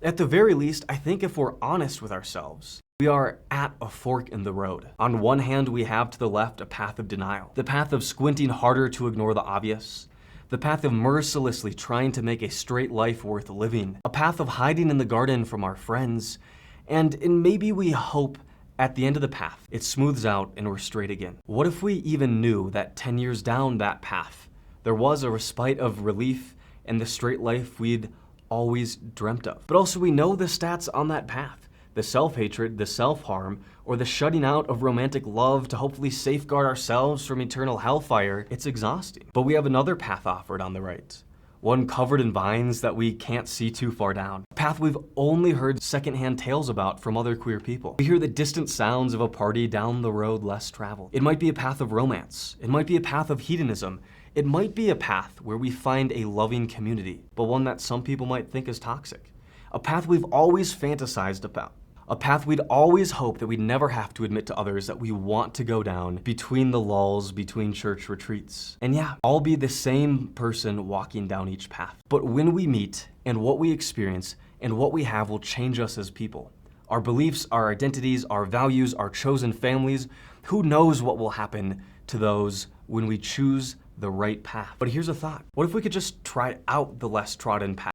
At the very least, I think if we're honest with ourselves, we are at a fork in the road. On one hand, we have to the left a path of denial, the path of squinting harder to ignore the obvious, the path of mercilessly trying to make a straight life worth living, a path of hiding in the garden from our friends, and maybe we hope at the end of the path, it smooths out and we're straight again. What if we even knew that 10 years down that path, there was a respite of relief and the straight life we'd always dreamt of? But also we know the stats on that path. The self-hatred, the self-harm, or the shutting out of romantic love to hopefully safeguard ourselves from eternal hellfire, it's exhausting. But we have another path offered on the right. One covered in vines that we can't see too far down. A path we've only heard secondhand tales about from other queer people. We hear the distant sounds of a party down the road less traveled. It might be a path of romance. It might be a path of hedonism. It might be a path where we find a loving community, but one that some people might think is toxic. A path we've always fantasized about. A path we'd always hope that we'd never have to admit to others that we want to go down between the lulls between church retreats. And yeah, I'll be the same person walking down each path. But when we meet and what we experience and what we have will change us as people. Our beliefs, our identities, our values, our chosen families, who knows what will happen to those when we choose the right path. But here's a thought. What if we could just try out the less trodden path?